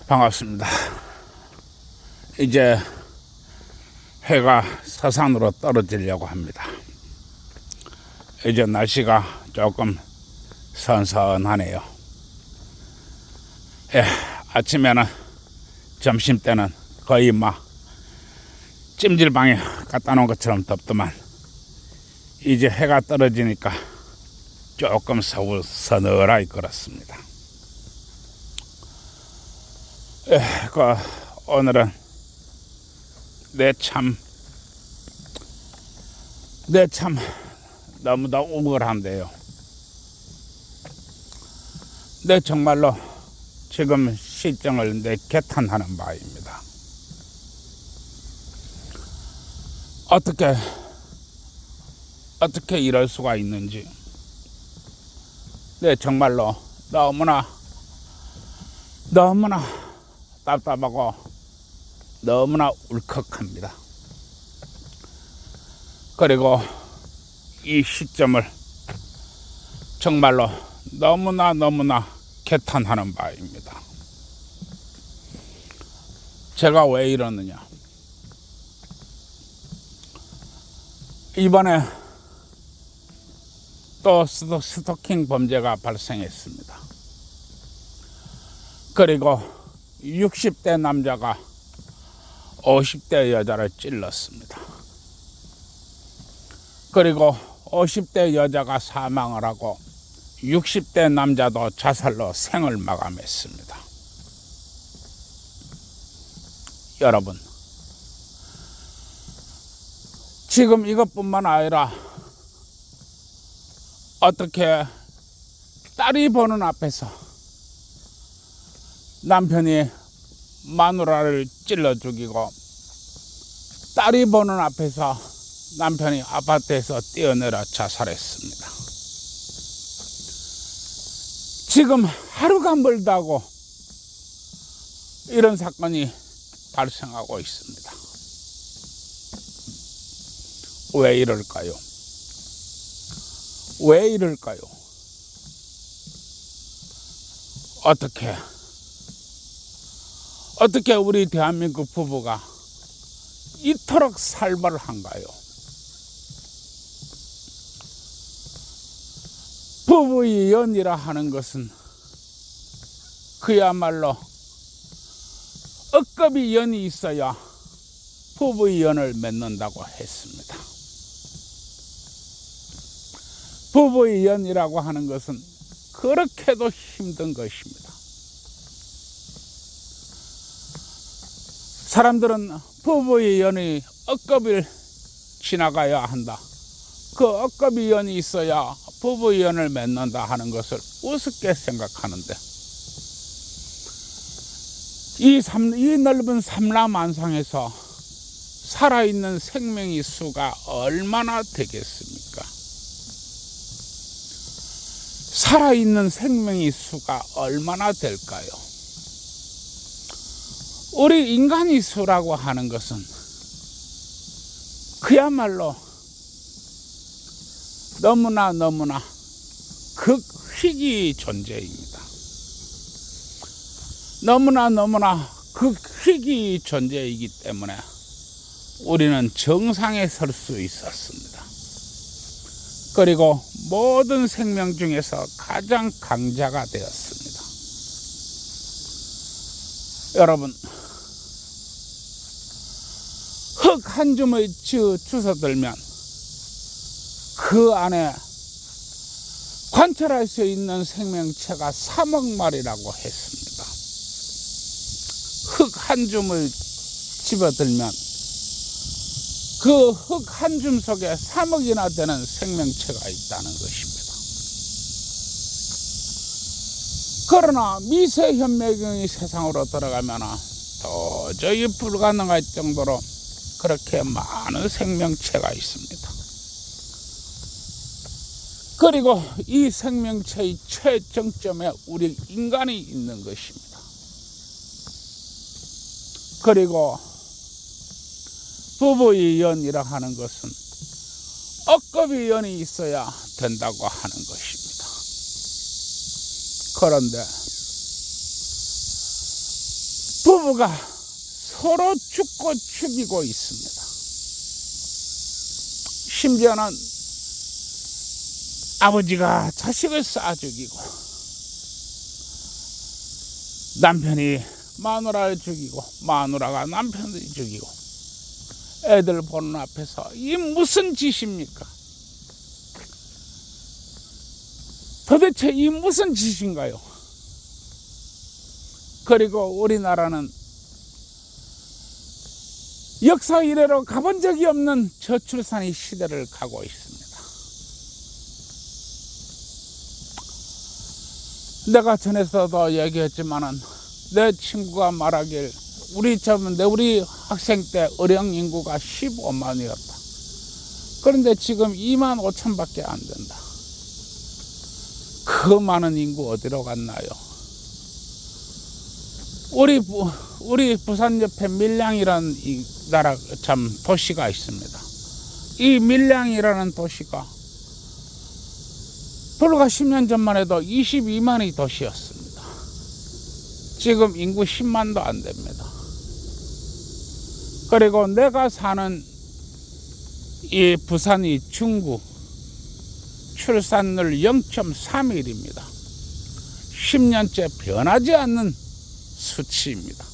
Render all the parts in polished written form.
반갑습니다. 이제 해가 서산으로 떨어지려고 합니다. 이제 날씨가 조금 선선하네요. 아침에는, 점심 때는 거의 막 찜질방에 갖다 놓은 것처럼 덥더만 이제 해가 떨어지니까 조금 서늘하게 걸었습니다. 오늘은 내 참 너무도 우울한데요. 정말로 지금 실정을 개탄하는 바입니다. 어떻게 이럴 수가 있는지 정말로 너무나 답답하고 너무나 울컥합니다. 그리고 이 시점을 정말로 너무나 개탄하는 바입니다. 제가 왜 이러느냐? 이번에 또 스토킹 범죄가 발생했습니다. 그리고 60대 남자가 50대 여자를 찔렀습니다. 그리고 50대 여자가 사망을 하고 60대 남자도 자살로 생을 마감했습니다. 여러분, 지금 이것뿐만 아니라 어떻게 딸이 보는 앞에서 남편이 마누라를 찔러 죽이고 딸이 보는 앞에서 남편이 아파트에서 뛰어내려 자살했습니다. 지금 하루가 멀다 하고 이런 사건이 발생하고 있습니다. 왜 이럴까요? 어떻게 우리 대한민국 부부가 이토록 살벌한가요? 부부이혼이라 하는 것은 그야말로 억겁이연이 있어야 부부이혼을 맺는다고 했습니다. 부부이혼이라고 하는 것은 그렇게도 힘든 것입니다. 사람들은 부부이혼이 억겁을 지나가야 한다. 그 억겁이혼이 있어야 부부이혼을 맺는다 하는 것을 우습게 생각하는데 이 넓은 삼라만상에서 살아있는 생명의 수가 얼마나 되겠습니까? 살아있는 생명의 수가 얼마나 될까요? 우리 인간의 수라고 하는 것은 그야말로 너무나 극희귀 존재입니다. 너무나 극희귀 존재이기 때문에 우리는 정상에 설 수 있었습니다. 그리고 모든 생명 중에서 가장 강자가 되었습니다. 여러분, 흙 한 줌의 주워들면 그 안에 관찰할 수 있는 생명체가 3억 마리라고 했습니다. 흙 한 줌을 집어들면 그 흙 한 줌 속에 3억이나 되는 생명체가 있다는 것입니다. 그러나 미세현미경이 세상으로 들어가면 도저히 불가능할 정도로 그렇게 많은 생명체가 있습니다. 그리고 이 생명체의 최정점에 우리 인간이 있는 것입니다. 그리고 부부이혼이라 하는 것은 억겁이혼이 있어야 된다고 하는 것입니다. 그런데 부부가 서로 죽고 죽이고 있습니다. 심지어는 아버지가 자식을 쏴 죽이고 남편이 마누라를 죽이고 마누라가 남편을 죽이고 애들 보는 앞에서 이 무슨 짓입니까? 도대체 이 무슨 짓인가요? 그리고 우리나라는 역사 이래로 가본 적이 없는 저출산의 시대를 가고 있습니다. 내가 전에서도 얘기했지만은 내 친구가 말하길 우리 학생 때 어령 인구가 15만이었다. 그런데 지금 2만 5천밖에 안 된다. 그 많은 인구 어디로 갔나요? 우리 부산 옆에 밀양이라는 이 나라 참 도시가 있습니다. 이 밀양이라는 도시가 불과 10년 전만 해도 22만의 도시였습니다. 지금 인구 10만도 안 됩니다. 그리고 내가 사는 이 부산이 중구 출산율 0.31입니다. 10년째 변하지 않는 수치입니다.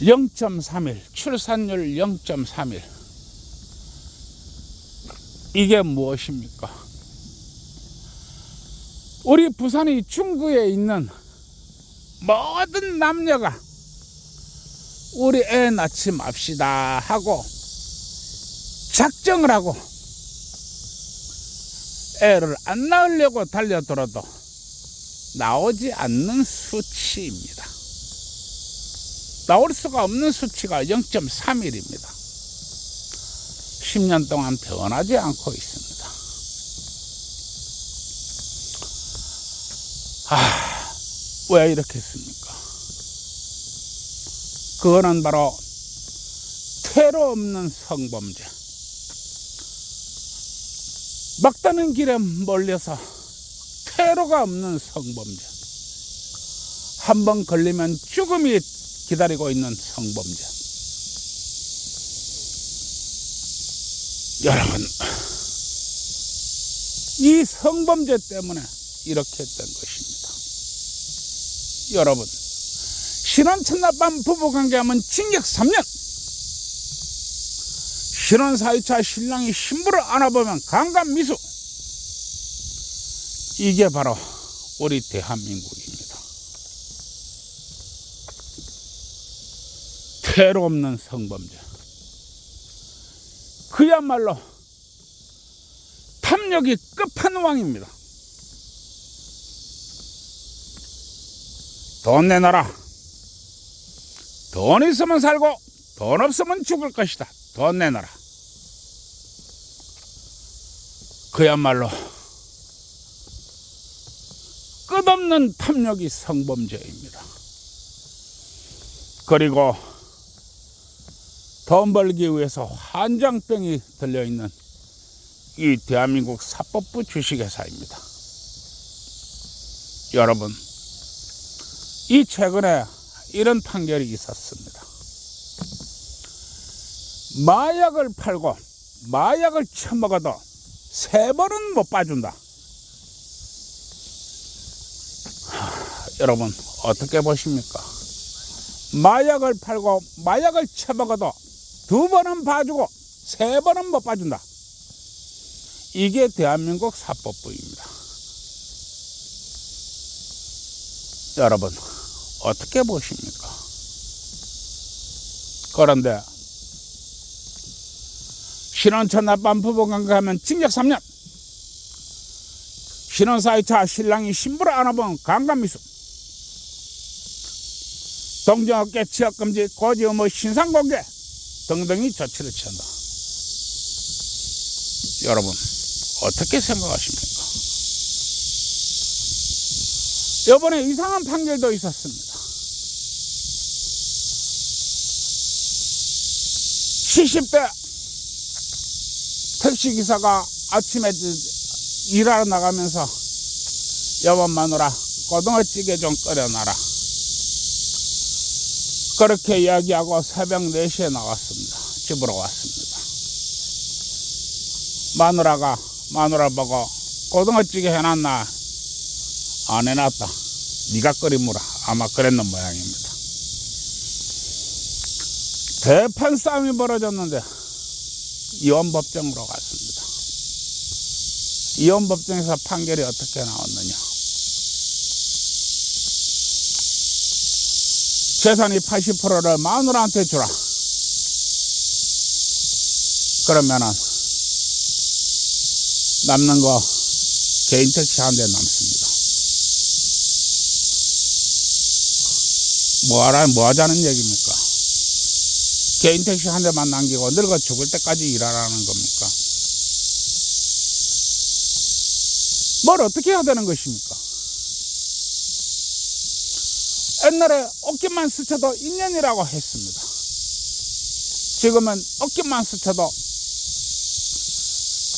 0.31, 출산율 0.31. 이게 무엇입니까? 우리 부산이 중구에 있는 모든 남녀가 우리 애 낳지 맙시다 하고 작정을 하고 애를 안 낳으려고 달려들어도 나오지 않는 수치입니다. 나올 수가 없는 수치가 0.31입니다. 10년 동안 변하지 않고 있습니다. 왜 이렇게 했습니까? 그거는 바로 퇴로 없는 성범죄. 막다른 길에 몰려서 퇴로가 없는 성범죄. 한 번 걸리면 죽음이 기다리고 있는 성범죄. 여러분, 이 성범죄 때문에 이렇게 된 것입니다. 여러분, 신혼 첫날 밤 부부관계하면 징역 3년. 신혼 4일차 신랑이 신부를 안아보면 강간미수. 이게 바로 우리 대한민국입니다. 퇴로 없는 성범죄. 그야말로 탐욕이 끝판왕입니다. 돈 내놔라. 돈 있으면 살고 돈 없으면 죽을 것이다. 돈 내놔라. 그야말로 끝없는 탐욕이 성범죄입니다. 그리고 돈 벌기 위해서 환장병이 들려있는 이 대한민국 사법부 주식회사입니다. 여러분, 이 최근에 이런 판결이 있었습니다. 마약을 팔고 마약을 처먹어도 3번은 못 봐준다. 여러분, 어떻게 보십니까? 마약을 팔고 마약을 처먹어도 2번은 봐주고 3번은 못 봐준다. 이게 대한민국 사법부입니다. 여러분, 어떻게 보십니까? 그런데 신혼 첫날 밤 부부관계하면 징역 3년. 신혼 4일차 신랑이 신부를 안아보면 강간미수. 동종업계 취업금지, 고지의무 신상공개 등등이 조치를 취한다. 여러분, 어떻게 생각하십니까? 이번에 이상한 판결도 있었습니다. 70대 택시기사가 아침에 일하러 나가면서 여보 마누라 고등어찌개 좀 끓여놔라. 그렇게 이야기하고 새벽 4시에 나왔습니다. 집으로 왔습니다. 마누라 보고 고등어찌개 해놨나? 안 해놨다. 네가 끓이무라. 아마 그랬는 모양입니다. 대판 싸움이 벌어졌는데 이혼법정으로 갔습니다. 이혼법정에서 판결이 어떻게 나왔느냐? 재산이 80%를 마누라한테 주라. 그러면은 남는 거 개인 택시 한 대 남습니다. 뭐 하자는 얘기입니까? 개인 택시 한 대만 남기고 늙어 죽을 때까지 일하라는 겁니까? 뭘 어떻게 해야 되는 것입니까? 옛날에 어깨만 스쳐도 인연이라고 했습니다. 지금은 어깨만 스쳐도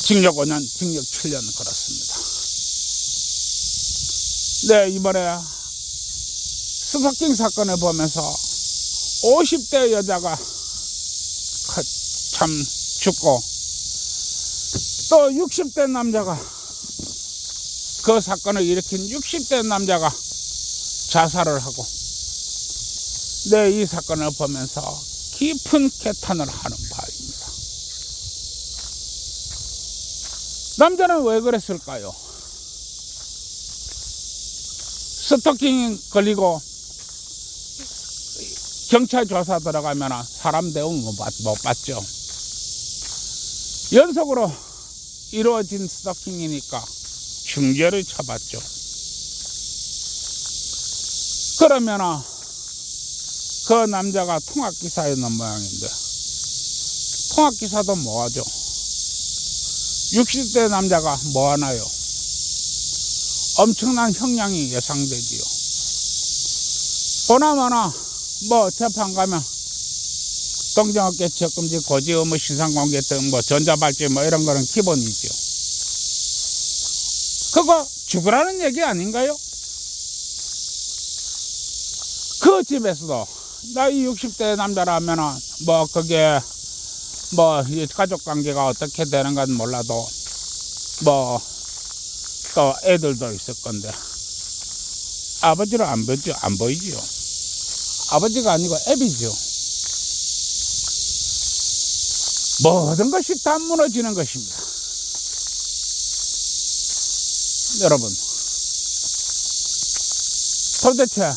징역 5년, 징역 7년 그렇습니다. 네, 이번에 스토킹 사건을 보면서 50대 여자가 참 죽고 또 60대 남자가 그 사건을 일으킨 60대 남자가 자살을 하고 네, 이 사건을 보면서 깊은 개탄을 하는 바입니다. 남자는 왜 그랬을까요? 스토킹 걸리고 경찰 조사 들어가면 사람 대응 못 받죠. 연속으로 이루어진 스토킹이니까 중죄를 쳐봤죠. 그러면 그 남자가 통학기사였는 모양인데 통학기사도 뭐하죠? 60대 남자가 뭐하나요? 엄청난 형량이 예상되지요. 보나마나 뭐 재판 가면 동종업계 지역금지 고지 의무 신상공개 등 뭐 전자발찌 뭐 이런 거는 기본이죠. 그거 죽으라는 얘기 아닌가요? 그 집에서도 나이 60대 남자라면은 뭐 그게 뭐 가족 관계가 어떻게 되는 건 몰라도 뭐 또 애들도 있을 건데 아버지를 안 보이지요. 아버지가 아니고 애비죠. 모든 것이 다 무너지는 것입니다. 여러분, 도대체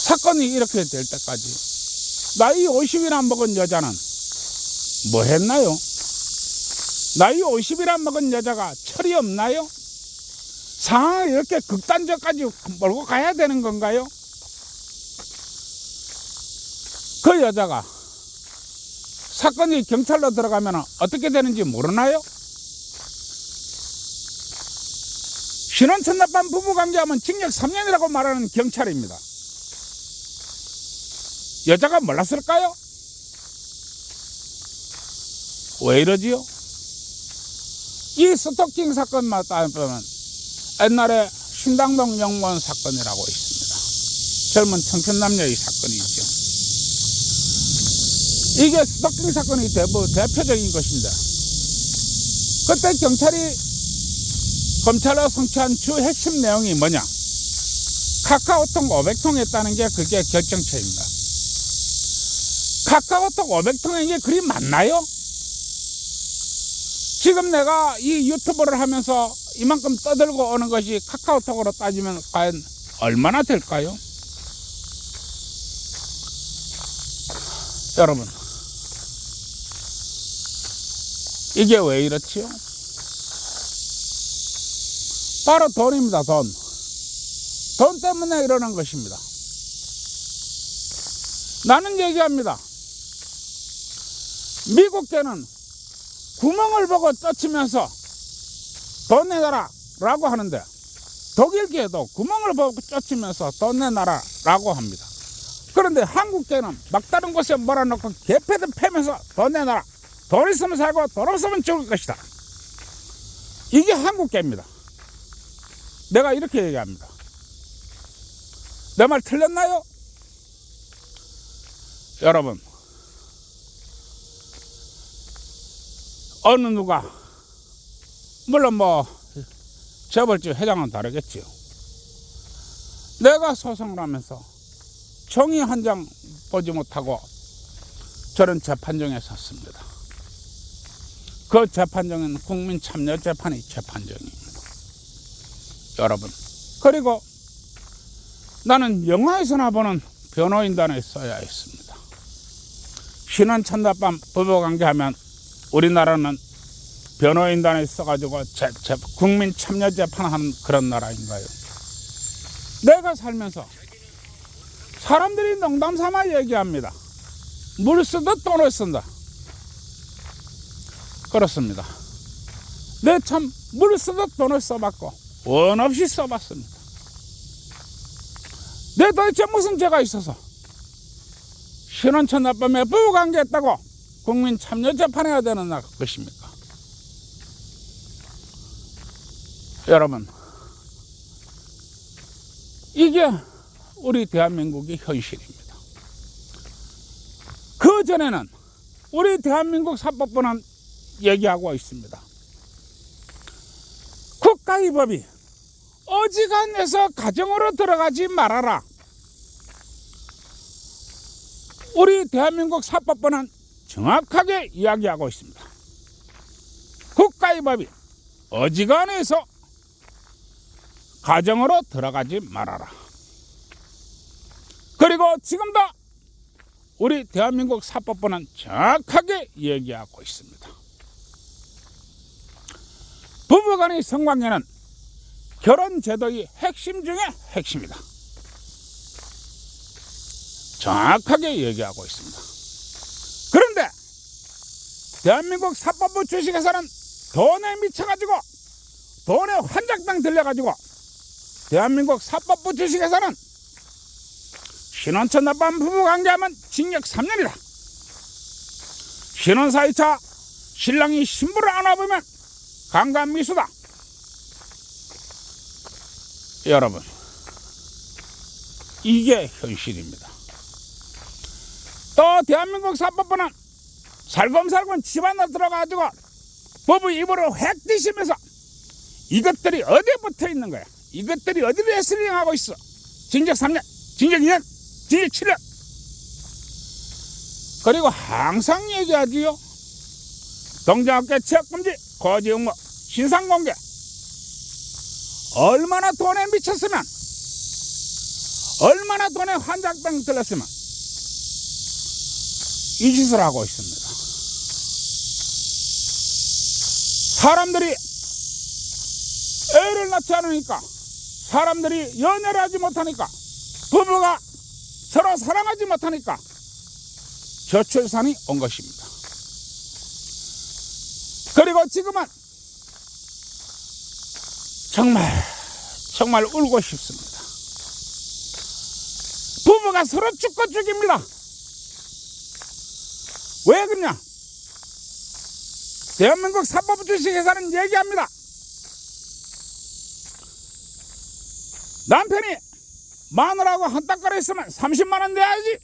사건이 이렇게 될 때까지 나이 50이나 먹은 여자는 뭐 했나요? 나이 50이나 먹은 여자가 철이 없나요? 상황을 이렇게 극단적까지 몰고 가야 되는 건가요? 그 여자가 사건이 경찰로 들어가면 어떻게 되는지 모르나요? 신혼 첫날밤 부부관계하면 징역 3년이라고 말하는 경찰입니다. 여자가 몰랐을까요? 왜 이러지요? 이 스토킹 사건만 따보면 옛날에 신당동 영무원 사건이라고 있습니다. 젊은 청춘남녀의 사건이죠. 이게 스토킹 사건이 대표적인 것입니다. 그때 경찰이 검찰로 성취한 주 핵심 내용이 뭐냐? 카카오톡 500통 했다는 게 그게 결정체입니다. 카카오톡 500통인 게 그리 맞나요? 지금 내가 이 유튜브를 하면서 이만큼 떠들고 오는 것이 카카오톡으로 따지면 과연 얼마나 될까요? 여러분, 이게 왜 이렇지요? 바로 돈입니다. 돈 때문에 이러는 것입니다. 나는 얘기합니다. 미국계는 구멍을 보고 쫓으면서 돈 내놔라 라고 하는데 독일계도 구멍을 보고 쫓으면서 돈 내놔라 라고 합니다. 그런데 한국계는 막다른 곳에 몰아넣고 개패듯 패면서 돈 내놔라. 돈 있으면 살고 돈 없으면 죽을 것이다. 이게 한국계입니다. 내가 이렇게 얘기합니다. 내 말 틀렸나요? 여러분, 어느 누가, 물론 뭐 재벌집 회장은 다르겠지요. 내가 소송을 하면서 종이 한 장 보지 못하고 저런 재판정에 섰습니다. 그 재판정은 국민참여재판의 재판정입니다. 여러분, 그리고 나는 영화에서나 보는 변호인단에 써야 했습니다. 신혼 첫날밤 부부관계하면 우리나라는 변호인단에 써가지고 국민 참여 재판하는 그런 나라인가요? 내가 살면서 사람들이 농담 삼아 얘기합니다. 물 쓰듯 돈을 쓴다. 그렇습니다. 내 참 물 쓰듯 돈을 써봤고 원 없이 써봤습니다. 내 도대체 무슨 죄가 있어서 신혼 첫날밤에 부부관계했다고 국민 참여 재판해야 되는 것입니까? 여러분, 이게 우리 대한민국의 현실입니다. 그 전에는 우리 대한민국 사법부는 얘기하고 있습니다. 국가의 법이 어지간해서 가정으로 들어가지 말아라. 우리 대한민국 사법부는 정확하게 이야기하고 있습니다. 국가의 법이 어지간해서 가정으로 들어가지 말아라. 그리고 지금도 우리 대한민국 사법부는 정확하게 얘기하고 있습니다. 부부간의 성관계는 결혼제도의 핵심 중에 핵심이다. 정확하게 얘기하고 있습니다. 그런데 대한민국 사법부 주식회사는 돈에 미쳐가지고 돈에 환장병 들려가지고 대한민국 사법부 주식회사는 신혼 첫날밤 부부관계하면 징역 3년이다. 신혼 4일차 신랑이 신부를 안아보면 강간미수다. 여러분, 이게 현실입니다. 또 대한민국 사법부는 살금살금 집안에 들어가지고 법의 입으로 획 뒤시면서 이것들이 어디에 붙어 있는 거야? 이것들이 어디를 레슬링하고 있어? 징역 3년, 징역 2년, 징역 7년. 그리고 항상 얘기하지요. 동정업계 취업금지, 고지응모, 신상공개. 얼마나 돈에 미쳤으면, 얼마나 돈에 환장병 들렸으면 이 짓을 하고 있습니다. 사람들이 애를 낳지 않으니까, 사람들이 연애를 하지 못하니까, 부부가 서로 사랑하지 못하니까 저출산이 온 것입니다. 그리고 지금은 정말 울고 싶습니다. 부부가 서로 죽고 죽입니다. 왜 그러냐? 대한민국 사법부 주식회사는 얘기합니다. 남편이 마누라하고 한따까리 했으면 30만 원 내야지.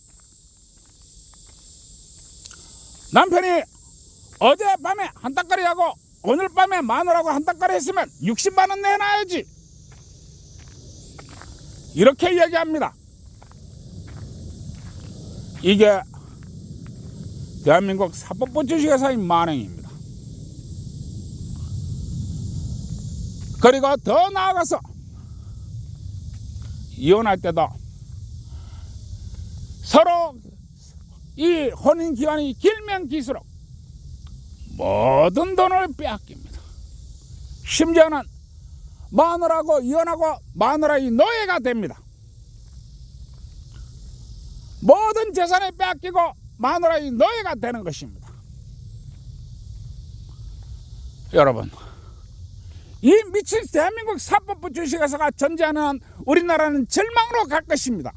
남편이 어젯밤에 한따까리 하고 오늘 밤에 마누라하고 한따까리 했으면 60만 원 내놔야지. 이렇게 얘기합니다. 이게 대한민국 사법부 주식회사의 만행입니다. 그리고 더 나아가서 이혼할 때도 서로 이 혼인 기간이 길면 길수록 모든 돈을 빼앗깁니다. 심지어는 마누라하고 이혼하고 마누라의 노예가 됩니다. 모든 재산을 빼앗기고 마누라의 노예가 되는 것입니다. 여러분, 이 미친 대한민국 사법부 주식회사가 존재하는 한 우리나라는 절망으로 갈 것입니다.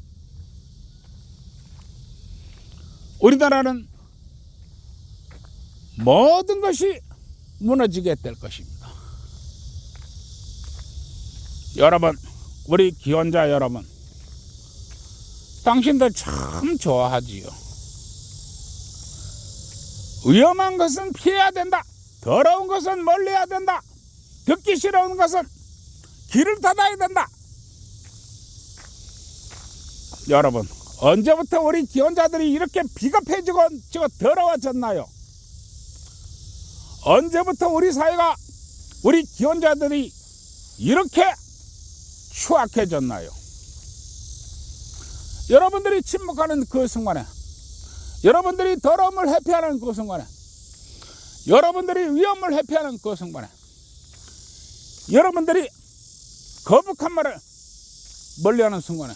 우리나라는 모든 것이 무너지게 될 것입니다. 여러분, 우리 기혼자 여러분, 당신들 참 좋아하지요. 위험한 것은 피해야 된다. 더러운 것은 멀리해야 된다. 듣기 싫어하는 것은 귀를 닫아야 된다. 여러분, 언제부터 우리 기혼자들이 이렇게 비겁해지고 더러워졌나요? 언제부터 우리 사회가, 우리 기혼자들이 이렇게 추악해졌나요? 여러분들이 침묵하는 그 순간에, 여러분들이 더러움을 회피하는 그 순간에, 여러분들이 위험을 회피하는 그 순간에, 여러분들이 거북한 말을 멀리하는 순간에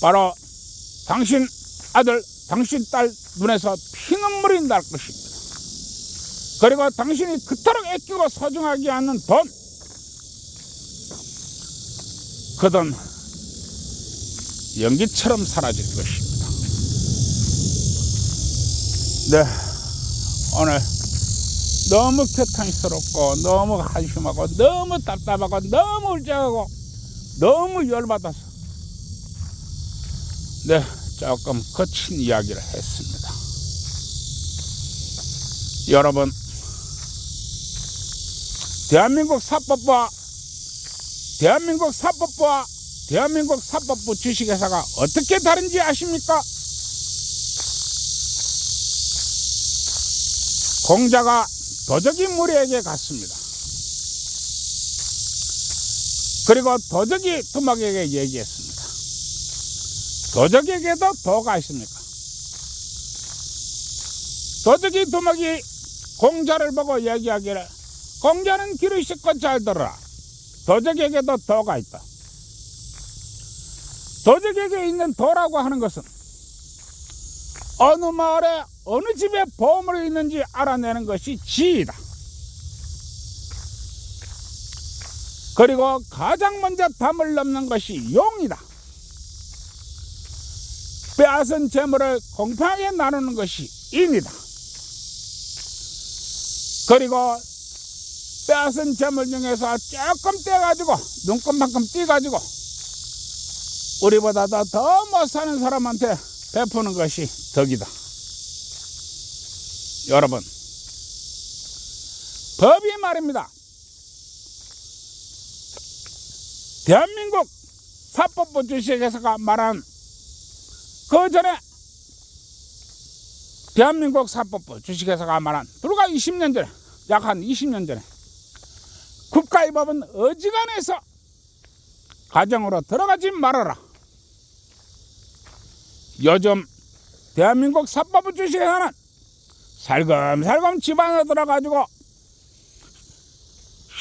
바로 당신 아들, 당신 딸 눈에서 피눈물이 날 것입니다. 그리고 당신이 그토록 아끼고 소중하게 하는 돈, 그 돈 연기처럼 사라질 것입니다. 네, 오늘 너무 개탄스럽고 너무 한심하고 너무 답답하고 너무 울적하고 너무 열받아서 네, 조금 거친 이야기를 했습니다. 여러분, 대한민국 사법부 주식회사가 어떻게 다른지 아십니까? 공자가 도적이 무리에게 갔습니다. 그리고 도적이 두목에게 얘기했습니다. 도적에게도 도가 있습니까? 도적이 두목이 공자를 보고 얘기하기를, 공자는 귀를 씻고 잘 들어라. 도적에게도 도가 있다. 도적에게 있는 도라고 하는 것은 어느 마을에 어느 집에 보물이 있는지 알아내는 것이 지혜이다. 그리고 가장 먼저 담을 넘는 것이 용이다. 빼앗은 재물을 공평하게 나누는 것이 인이다. 그리고 빼앗은 재물 중에서 조금 떼가지고 눈곱만큼 띄가지고 우리보다 더 못 사는 사람한테 베푸는 것이 덕이다. 여러분, 법이 말입니다. 대한민국 사법부 주식회사가 말한 그 전에 대한민국 사법부 주식회사가 말한 불과 20년 전에, 약 한 20년 전에 국가의 법은 어지간해서 가정으로 들어가지 말아라. 요즘 대한민국 사법부 주식회사는 살금살금 집안에 들어가지고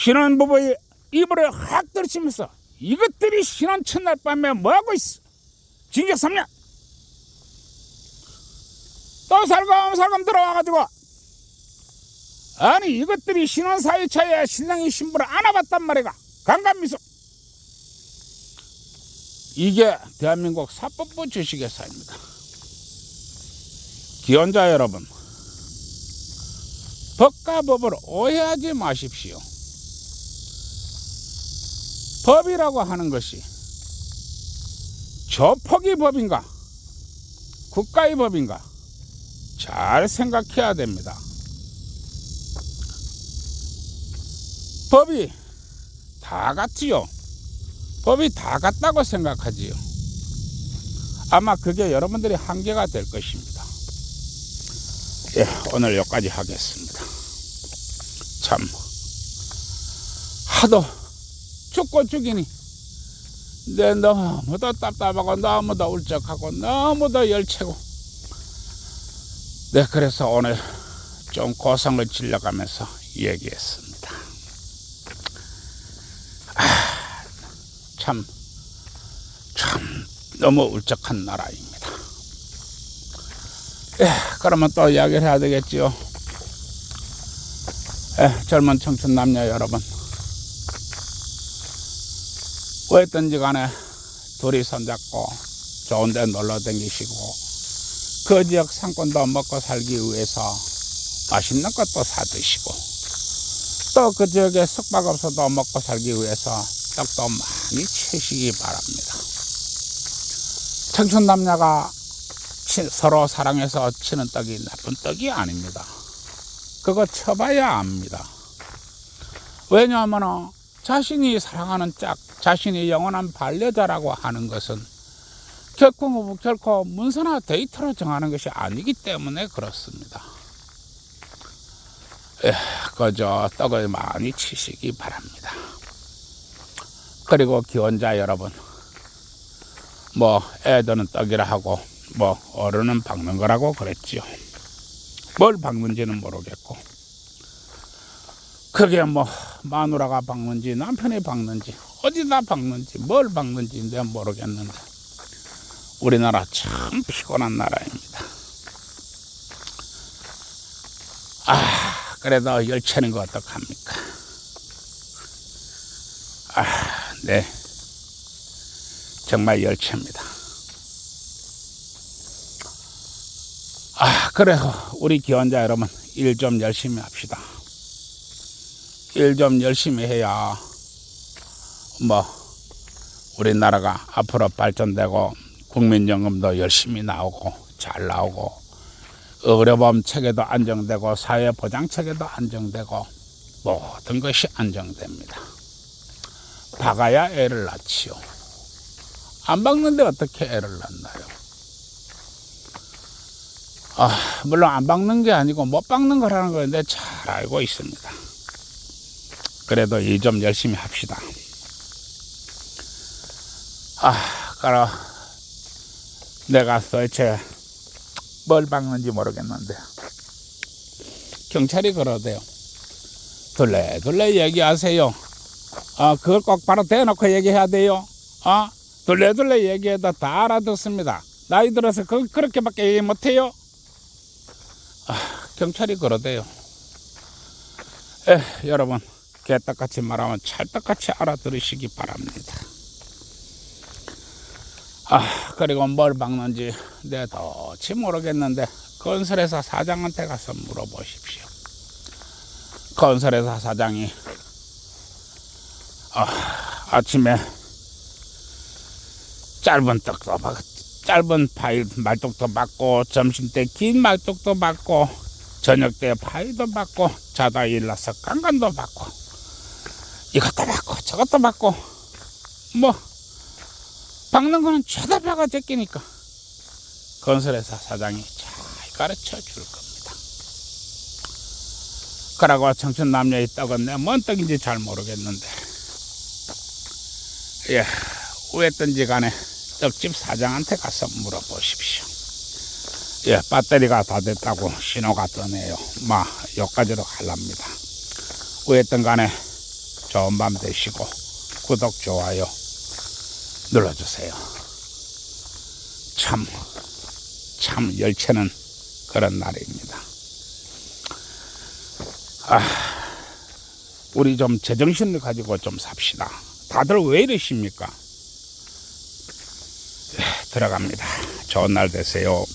신혼부부의 이불을 확 들이치면서 이것들이 신혼 첫날 밤에 뭐하고 있어? 징역 3년. 또 살금살금 들어와가지고, 아니 이것들이 신혼 4일차에 신랑이 신부를 안아봤단 말이가. 강간미수. 이게 대한민국 사법부 주식회사입니다. 기혼자 여러분, 법과 법을 오해하지 마십시오. 법이라고 하는 것이 조폭의 법인가 국가의 법인가 잘 생각해야 됩니다. 법이 다 같지요. 법이 다 같다고 생각하지요. 아마 그게 여러분들의 한계가 될 것입니다. 예, 오늘 여기까지 하겠습니다. 참 하도 죽고 죽이니 내 너무도 답답하고 너무도 울적하고 너무도 열채고, 네, 그래서 오늘 좀 고성을 질러가면서 얘기했습니다. 참 너무 울적한 나라입니다. 예, 그러면 또 이야기를 해야 되겠지요. 예, 젊은 청춘 남녀 여러분, 어쨌든지 간에 둘이 손잡고 좋은 데 놀러 다니시고 그 지역 상권도 먹고 살기 위해서 맛있는 것도 사 드시고 또 그 지역에 숙박업소도 먹고 살기 위해서 떡도 많이 채시기 바랍니다. 청춘 남녀가 서로 사랑해서 치는 떡이 나쁜 떡이 아닙니다. 그거 쳐봐야 압니다. 왜냐하면 자신이 사랑하는 짝, 자신이 영원한 반려자라고 하는 것은 결코 문서나 데이터로 정하는 것이 아니기 때문에 그렇습니다. 그저 떡을 많이 치시기 바랍니다. 그리고 기혼자 여러분, 애들은 떡이라 하고 어른은 박는 거라고 그랬지요. 뭘 박는지는 모르겠고, 그게 마누라가 박는지 남편이 박는지 어디다 박는지 뭘 박는지 내가 모르겠는데, 우리나라 참 피곤한 나라입니다. 그래도 열채는 거 어떡합니까? 네, 정말 열채입니다. 그래서 우리 기혼자 여러분, 일 좀 열심히 합시다. 일 좀 열심히 해야 우리나라가 앞으로 발전되고 국민연금도 열심히 나오고 잘 나오고 의료보험 체계도 안정되고 사회보장 체계도 안정되고 모든 것이 안정됩니다. 박아야 애를 낳지요. 안 박는데 어떻게 애를 낳나요? 물론 안 박는 게 아니고 못 박는 거라는 건데 잘 알고 있습니다. 그래도 일 좀 열심히 합시다. 그럼 내가 도대체 뭘 박는지 모르겠는데 경찰이 그러대요. 둘레둘레 얘기하세요. 그걸 꼭 바로 대놓고 얘기해야 돼요. 둘레둘레 얘기해도 다 알아듣습니다. 나이 들어서 그렇게밖에 얘기 못해요. 경찰이 그러대요. 여러분, 개떡같이 말하면 찰떡같이 알아들으시기 바랍니다. 그리고 뭘 박는지 내가 도대체 모르겠는데 건설회사 사장한테 가서 물어보십시오. 건설회사 사장이 아침에 짧은 말뚝도 받고, 점심때 긴 말뚝도 받고, 저녁때 파이도 받고, 자다 일어나서 강간도 받고, 이것도 받고 저것도 받고, 박는 거는 죄다 박아 제끼니까 건설회사 사장이 잘 가르쳐 줄 겁니다. 그러고 청춘 남녀의 떡은 내가 뭔 떡인지 잘 모르겠는데, 왜든지 간에 떡집 사장한테 가서 물어보십시오. 배터리가 다 됐다고 신호가 뜨네요. 여기까지로 갈랍니다. 왜든 간에 좋은 밤 되시고 구독, 좋아요 눌러주세요. 참 열채는 그런 날입니다. 우리 좀 제정신을 가지고 좀 삽시다. 다들 왜 이러십니까? 들어갑니다. 좋은 날 되세요.